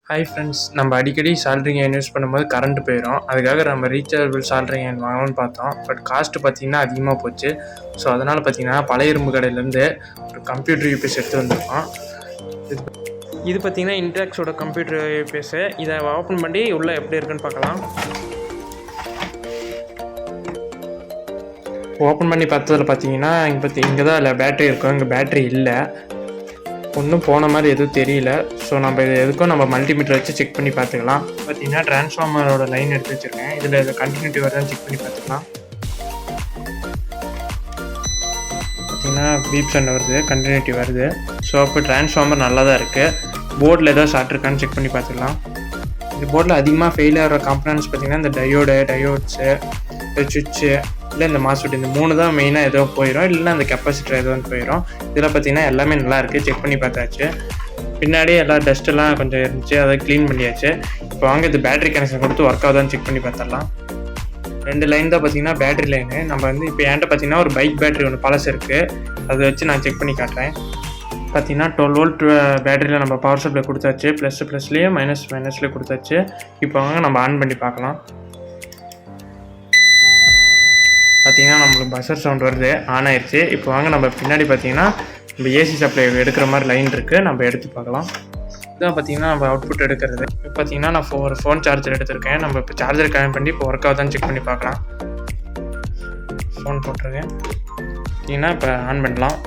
Hi friends, நம்ம அடிக்கடி சாலரிங் ஏன் யூஸ் பண்ணும்போது கரண்ட் போயிடும். அதுக்காக நம்ம ரீசார்ஜபிள் சாலரிங் ஏன் வாங்கணும்னு பார்த்தோம். பட் காஸ்ட்டு பார்த்திங்கன்னா அதிகமாக போச்சு. ஸோ அதனால் பார்த்திங்கன்னா பழைய இரும்பு கடையிலேருந்து ஒரு கம்ப்யூட்டர் யூபிஎஸ் எடுத்து வந்திருக்கோம். இது பார்த்திங்கன்னா இன்டெக்ஸோட கம்ப்யூட்டர் யூபிஎஸ்ஸு. இதை ஓப்பன் பண்ணி உள்ளே எப்படி இருக்குன்னு பார்க்கலாம். ஓப்பன் பண்ணி பார்த்ததில் பார்த்தீங்கன்னா இங்கே தான் இல்லை பேட்ரி இருக்கும். இங்கே பேட்ரி இல்லை, ஒன்றும் போன மாதிரி எதுவும் தெரியல. ஸோ நம்ம இது எதுக்கும் நம்ம மல்டிமீட்டர் வச்சு செக் பண்ணி பார்த்துக்கலாம். பார்த்தீங்கன்னா டிரான்ஸ்ஃபார்மரோட லைன் எடுத்து வச்சுருக்கேன். இதில் இது கண்டினியூட்டி வருதான்னு செக் பண்ணி பார்த்துக்கலாம். பார்த்தீங்கன்னா பீப் சவுண்ட் வருது, கண்டினியூட்டி வருது. ஸோ அப்போ டிரான்ஸ்ஃபார்மர் நல்லா தான் இருக்குது. போர்டில் ஏதோ ஷார்ட் இருக்கான்னு செக் பண்ணி பார்த்துக்கலாம். இந்த போர்டில் அதிகமாக ஃபெயில் ஆகிற காம்பனன்ட்ஸ் பார்த்திங்கன்னா இந்த டயோட்ஸு, சுவிட்சு, இல்லை இந்த மாஸ்ஃபெட், இந்த 3 தான் மெயினாக ஏதோ போயிடும். இல்லைன்னா அந்த கெப்பாசிட்டர் ஏதோ போயிடும். இதில் பார்த்திங்கன்னா எல்லாமே நல்லா இருக்குது, செக் பண்ணி பார்த்தாச்சு. பின்னாடியே எல்லா டஸ்ட்டெல்லாம் கொஞ்சம் இருந்துச்சு, அதை க்ளீன் பண்ணியாச்சு. இப்போ வாங்க இது பேட்டரி கனெக்ஷன் கொடுத்து ஒர்க் ஆகுதான்னு செக் பண்ணி பார்த்துடலாம். 2 லைன் தான் பார்த்திங்கன்னா பேட்டரி லைனு. நம்ம வந்து இப்போ என்கிட்ட பார்த்திங்கன்னா ஒரு பைக் பேட்டரி ஒன்று பழசு இருக்குது, அதை வச்சு நான் செக் பண்ணி காட்டுறேன். பார்த்திங்கன்னா 12 வோல்ட் பேட்டரியில் நம்ம பவர் சப்ளை கொடுத்தாச்சு. ப்ளஸ்லேயும் மைனஸ்லேயும் கொடுத்தாச்சு. இப்போ வாங்க நம்ம ஆன் பண்ணி பார்க்கலாம். பார்த்திங்கன்னா நம்மளுக்கு பஸ்ஸர் சவுண்ட் வருது, ஆன் ஆயிடுச்சு. இப்போ வாங்க நம்ம பின்னாடி பார்த்திங்கன்னா நம்ம ஏசி சப்ளை எடுக்கிற மாதிரி லைன் இருக்குது, நம்ம எடுத்து பார்க்கலாம். இதுதான் பார்த்திங்கன்னா நம்ம அவுட்புட் எடுக்கிறது. இப்போ பார்த்திங்கன்னா நான் ஒரு ஃபோன் சார்ஜர் எடுத்திருக்கேன். நம்ம இப்போ சார்ஜர் கனெக்ட் பண்ணி இப்போ ஒர்க் ஆகுதான்னு செக் பண்ணி பார்க்கலாம். ஃபோன் போட்டிருக்கேன். பார்த்திங்கன்னா இப்போ ஆன் பண்ணலாம்.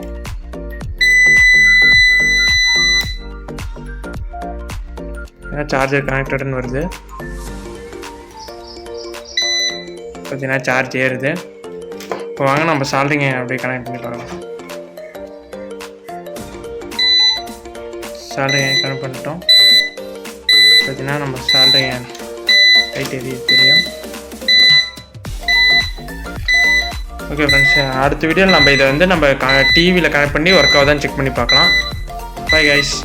சார்ஜர் கனெக்டட்னு வருது. பார்த்திங்கன்னா சார்ஜ் ஏறுது. இப்போ வாங்க நம்ம சாலரிங் அப்படியே கனெக்ட் பண்ணி பார்க்கலாம். சாலரிங் கனெக்ட் பண்ணிட்டோம். பார்த்தீங்கன்னா நம்ம சாலரிங் லைட் தெரியும். ஓகே ஃப்ரெண்ட்ஸ், அடுத்த வீடியோவில் நம்ம இதை வந்து நம்ம டிவியில் கனெக்ட் பண்ணி ஒர்க் ஆகுதான்னு செக் பண்ணி பார்க்கலாம். Bye guys.